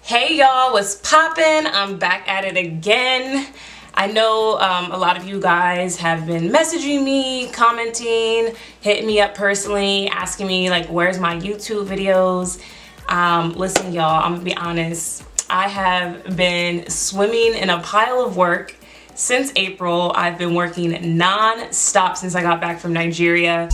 Hey y'all, what's poppin'? I'm back at it again. I know a lot of you guys have been messaging me, commenting, hitting me up personally, asking me like, where's my YouTube videos? Listen y'all, I'm gonna be honest. I have been swimming in a pile of work since April. I've been working non-stop since I got back from Nigeria.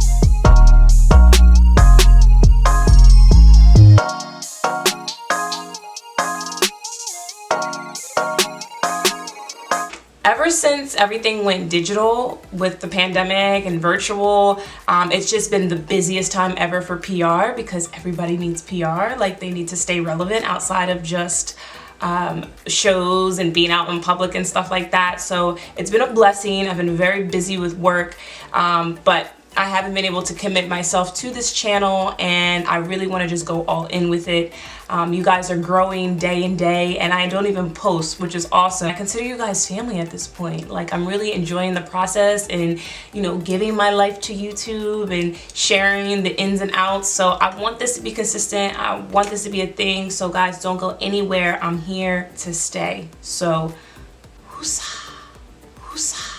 Ever since everything went digital with the pandemic and virtual, it's just been the busiest time ever for PR because everybody needs PR. Like, they need to stay relevant outside of just shows and being out in public and stuff like that. So it's been a blessing. I've been very busy with work, but I haven't been able to commit myself to this channel, and I really want to just go all in with it. You guys are growing day and day, and I don't even post, which is awesome. I consider you guys family at this point. Like, I'm really enjoying the process and, you know, giving my life to YouTube and sharing the ins and outs. So I want this to be consistent. I want this to be a thing. So guys, don't go anywhere. I'm here to stay. So, whoosah, whoosah.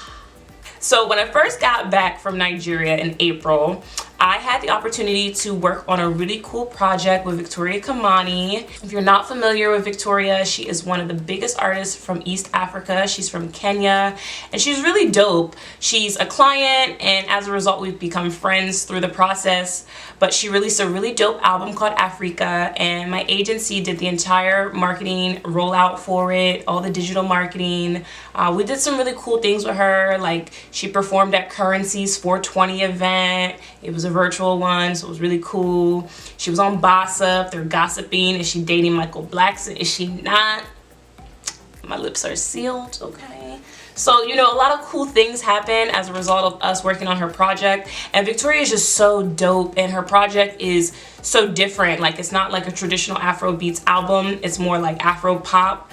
So when I first got back from Nigeria in April, I had the opportunity to work on a really cool project with Victoria Kamani. If you're not familiar with Victoria, she is one of the biggest artists from East Africa. She's from Kenya, and she's really dope. She's a client, and as a result, we've become friends through the process. But she released a really dope album called Africa, and my agency did the entire marketing rollout for it, all the digital marketing. We did some really cool things with her, like she performed at Currency's 420 event. It was a virtual one, so it was really cool. She was on Boss Up. They're gossiping. Is she dating Michael Blackson? Is she not? My lips are sealed, okay? So, you know, a lot of cool things happen as a result of us working on her project. And Victoria is just so dope, and her project is so different. Like, it's not like a traditional Afro beats album. It's more like Afro pop.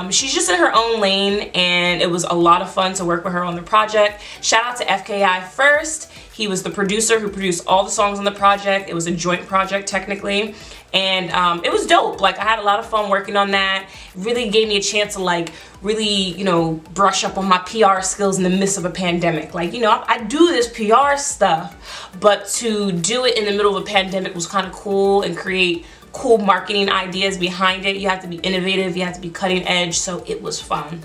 She's just in her own lane, and it was a lot of fun to work with her on the project. Shout out to FKI first. He was the producer who produced all the songs on the project. It was a joint project technically, and it was dope. Like, I had a lot of fun working on that. It really gave me a chance to like really, you know, brush up on my PR skills in the midst of a pandemic. Like, you know, I do this PR stuff, but to do it in the middle of a pandemic was kind of cool and create cool marketing ideas behind it. You have to be innovative, you have to be cutting edge, so it was fun.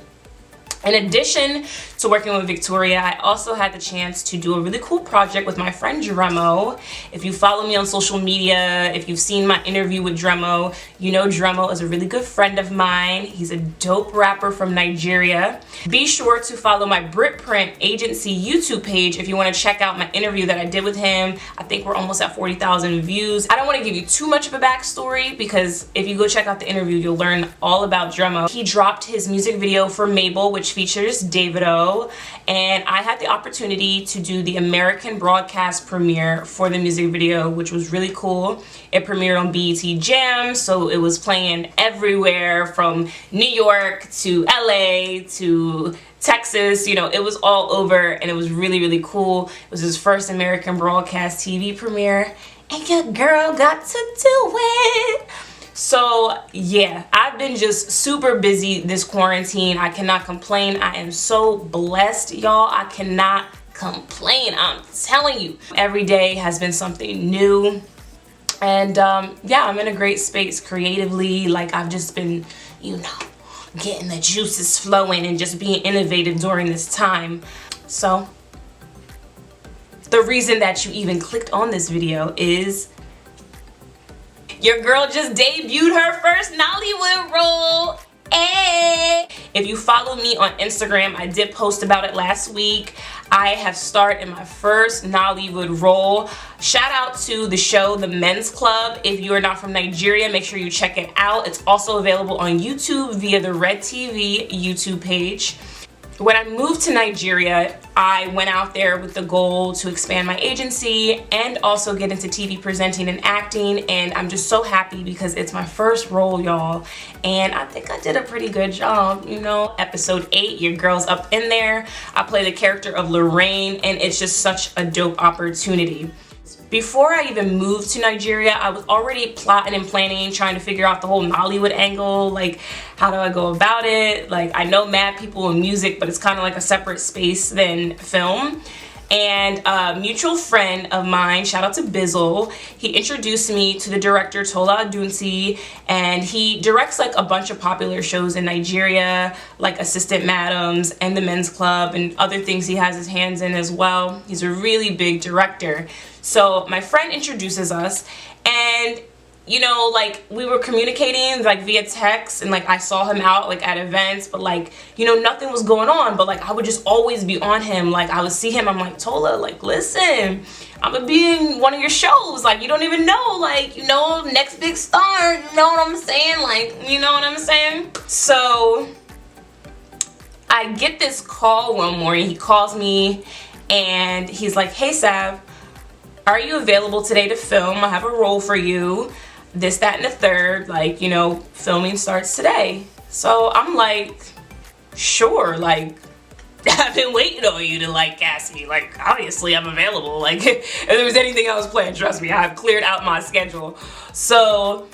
In addition to working with Victoria, I also had the chance to do a really cool project with my friend Dremo. If you follow me on social media, if you've seen my interview with Dremo, you know Dremo is a really good friend of mine. He's a dope rapper from Nigeria. Be sure to follow my Britt agency YouTube page if you want to check out my interview that I did with him. I think we're almost at 40,000 views. I don't want to give you too much of a backstory because if you go check out the interview, you'll learn all about Dremo. He dropped his music video for Mabel, which features Davido, and I had the opportunity to do the American broadcast premiere for the music video, which was really cool. It premiered on BET Jam, so it was playing everywhere from New York to LA to Texas. You know, it was all over, and it was really, really cool. It was his first American broadcast TV premiere, and your girl got to do it. So yeah, I've been just super busy this quarantine. I cannot complain. I am so blessed, y'all. I cannot complain. I'm telling you, every day has been something new. And yeah, I'm in a great space creatively. Like, I've just been, you know, getting the juices flowing and just being innovative during this time. So the reason that you even clicked on this video is your girl just debuted her first Nollywood role. Hey! If you follow me on Instagram, I did post about it last week. I have starred in my first Nollywood role. Shout out to the show The Men's Club. If you are not from Nigeria, make sure you check it out. It's also available on YouTube via the Red TV YouTube page. When I moved to Nigeria, I went out there with the goal to expand my agency and also get into TV presenting and acting, and I'm just so happy because it's my first role, y'all, and I think I did a pretty good job. You know, episode 8, your girl's up in there. I play the character of Lorraine, and it's just such a dope opportunity. before I even moved to Nigeria, I was already plotting and planning, trying to figure out the whole Nollywood angle. Like, how do I go about it? Like, I know mad people in music, but it's kind of like a separate space than film. And a mutual friend of mine, shout out to Bizzle, he introduced me to the director Tola Adunsi, and he directs like a bunch of popular shows in Nigeria, like Assistant Madams and The Men's Club and other things he has his hands in as well. He's a really big director. So my friend introduces us, and you know, like, we were communicating like via text, and like I saw him out like at events, but like, you know, nothing was going on, but like I would just always be on him. Like, I would see him, I'm like, Tola, like, listen, I'm gonna be in one of your shows, like, you don't even know, like, you know, next big star, you know what I'm saying, like, you know what I'm saying? So I get this call one morning. He calls me and he's like, hey Sav, are you available today to film? I have a role for you, this, that, and the third, like, you know, filming starts today. So I'm like, sure, like, I've been waiting on you to like cast me, like, obviously I'm available, like, if there was anything I was playing, trust me, I've cleared out my schedule. So,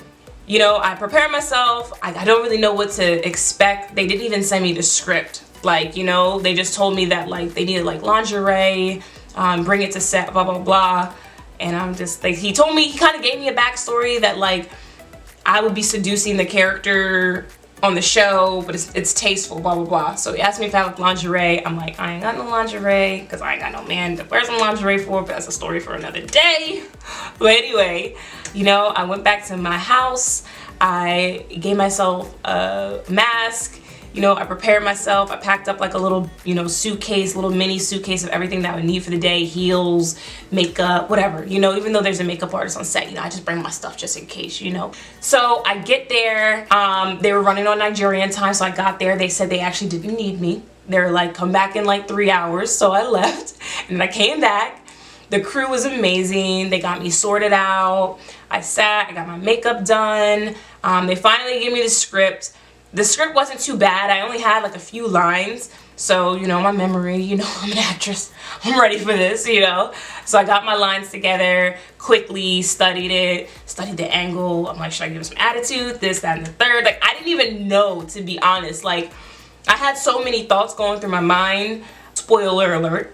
you know, I prepare myself. I don't really know what to expect. They didn't even send me the script, like, you know, they just told me that like they needed like lingerie, bring it to set, blah blah blah. And I'm just like, he told me, he kind of gave me a backstory that like I would be seducing the character on the show, but it's tasteful, blah blah blah. So he asked me if I have lingerie. I'm like, I ain't got no lingerie because I ain't got no man to wear some lingerie for, but that's a story for another day. But anyway, you know, I went back to my house. I gave myself a mask. You know, I prepared myself. I packed up like a little, you know, suitcase, little mini suitcase of everything that I would need for the day, heels, makeup, whatever, you know, even though there's a makeup artist on set, you know, I just bring my stuff just in case, you know. So I get there, they were running on Nigerian time, so I got there. They said they actually didn't need me. They were like, come back in like 3 hours. So I left and then I came back. The crew was amazing. They got me sorted out. I sat, I got my makeup done. They finally gave me the script. The script wasn't too bad. I only had like a few lines. So, you know, my memory, you know, I'm an actress. I'm ready for this, you know. So I got my lines together quickly, studied it, studied the angle. I'm like, should I give him some attitude? This, that, and the third. Like, I didn't even know, to be honest. Like, I had so many thoughts going through my mind. Spoiler alert.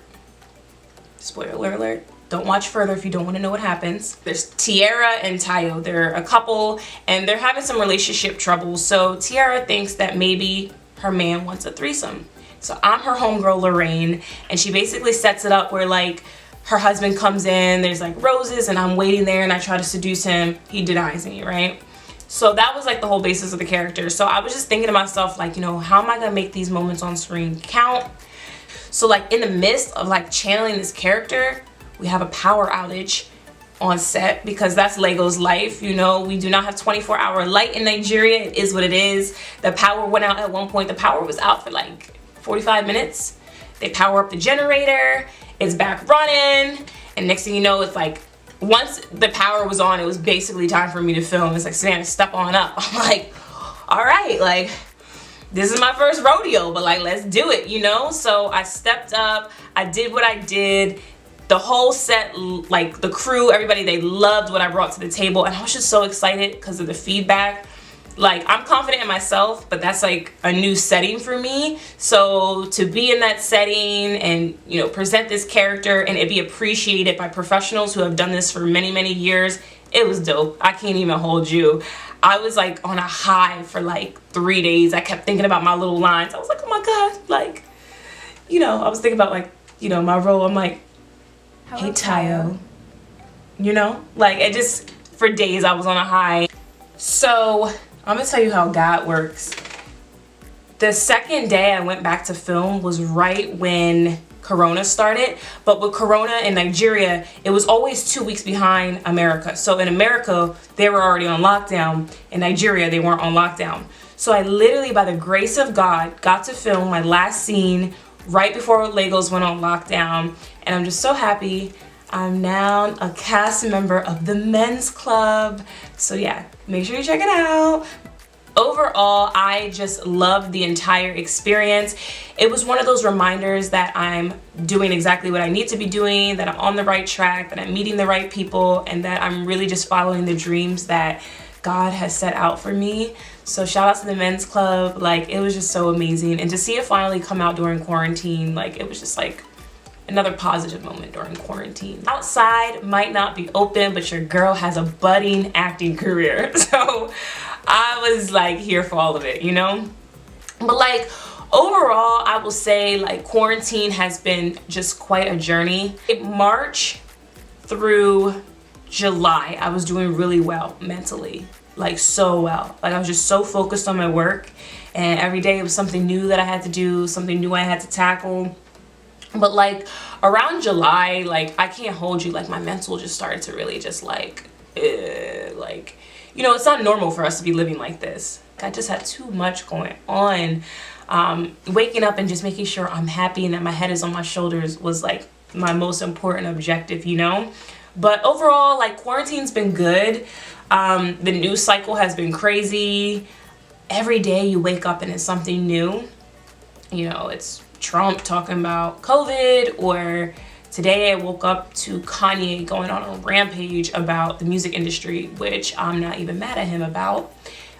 Spoiler alert. Don't watch further if you don't want to know what happens. There's Tiara and Tayo. They're a couple and they're having some relationship troubles. So Tiara thinks that maybe her man wants a threesome. So I'm her homegirl Lorraine, and she basically sets it up where like her husband comes in, there's like roses, and I'm waiting there and I try to seduce him. He denies me, right? So that was like the whole basis of the character. So I was just thinking to myself, like, you know, how am I gonna make these moments on screen count? So like in the midst of like channeling this character, we have a power outage on set because that's Lego's life. You know, we do not have 24-hour light in Nigeria. It is what it is. The power went out at one point. The power was out for like 45 minutes. They power up the generator. It's back running. And next thing you know, it's like, once the power was on, it was basically time for me to film. It's like, Savannah, step on up. I'm like, all right, like, this is my first rodeo, but like, let's do it, you know? So I stepped up. I did what I did. The whole set, like the crew, everybody, they loved what I brought to the table, and I was just so excited because of the feedback. Like, I'm confident in myself, but that's like a new setting for me. So to be in that setting and, you know, present this character and it be appreciated by professionals who have done this for many, many years, it was dope. I can't even hold you. I was like on a high for like 3 days. I kept thinking about my little lines. I was like, oh my God, like, you know, I was thinking about like, you know, my role. I'm like, hey Tayo, you know, like, it just, for days I was on a high. So I'm gonna tell you how God works. The second day I went back to film was right when Corona started, but with Corona in Nigeria, it was always 2 weeks behind America. So in America, they were already on lockdown. In Nigeria, they weren't on lockdown. So I literally, by the grace of God, got to film my last scene right before Lagos went on lockdown, and I'm just so happy. I'm now a cast member of the Men's Club. So yeah, make sure you check it out. overall, I just loved the entire experience. It was one of those reminders that I'm doing exactly what I need to be doing, that I'm on the right track, that I'm meeting the right people, and that I'm really just following the dreams that God has set out for me. So shout out to the men's club. Like, it was just so amazing. And to see it finally come out during quarantine, like, it was just like another positive moment during quarantine. Outside might not be open, but your girl has a budding acting career. So I was like here for all of it, you know? But like overall, I will say like quarantine has been just quite a journey. March through July, I was doing really well mentally, like so well. Like I was just so focused on my work, and every day it was something new that I had to do, something new I had to tackle. But like around July, like I can't hold you, like my mental just started to really just like, you know, it's not normal for us to be living like this. I just had too much going on. Waking up and just making sure I'm happy and that my head is on my shoulders was like my most important objective, you know? But overall, like quarantine's been good. The news cycle has been crazy. Every day you wake up and it's something new. You know, it's Trump talking about COVID, or today I woke up to Kanye going on a rampage about the music industry, which I'm not even mad at him about.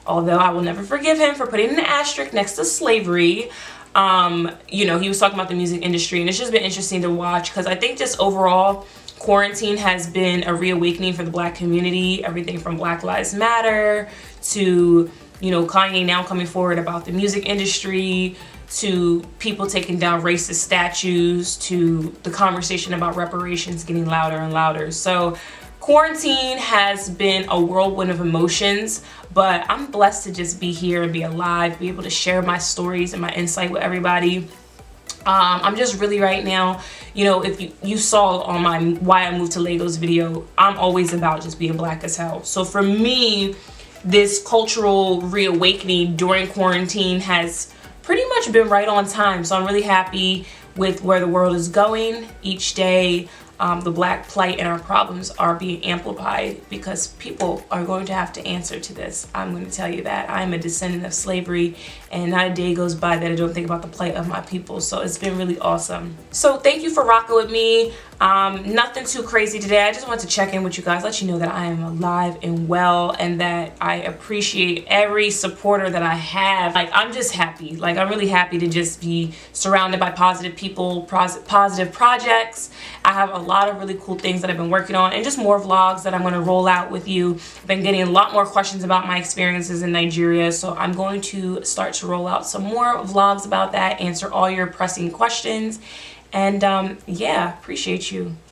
Although I will never forgive him for putting an asterisk next to slavery. You know, he was talking about the music industry, and it's just been interesting to watch because I think just overall, quarantine has been a reawakening for the Black community. Everything from Black Lives Matter to, you know, Kanye now coming forward about the music industry, to people taking down racist statues, to the conversation about reparations getting louder and louder. So quarantine has been a whirlwind of emotions, but I'm blessed to just be here and be alive, be able to share my stories and my insight with everybody. I'm just really right now, you know, if you saw on my Why I Moved to Lagos video, I'm always about just being Black as hell. So for me, this cultural reawakening during quarantine has pretty much been right on time. So I'm really happy with where the world is going. Each day, the Black plight and our problems are being amplified because people are going to have to answer to this. I'm going to tell you that. I'm a descendant of slavery, and not a day goes by that I don't think about the plight of my people. So it's been really awesome. So thank you for rocking with me. Nothing too crazy today. I just wanted to check in with you guys, let you know that I am alive and well, and that I appreciate every supporter that I have. Like, I'm just happy. Like, I'm really happy to just be surrounded by positive people, positive projects. I have a lot of really cool things that I've been working on, and just more vlogs that I'm going to roll out with you. I've been getting a lot more questions about my experiences in Nigeria, so I'm going to start to roll out some more vlogs about that, answer all your pressing questions. And yeah, appreciate you.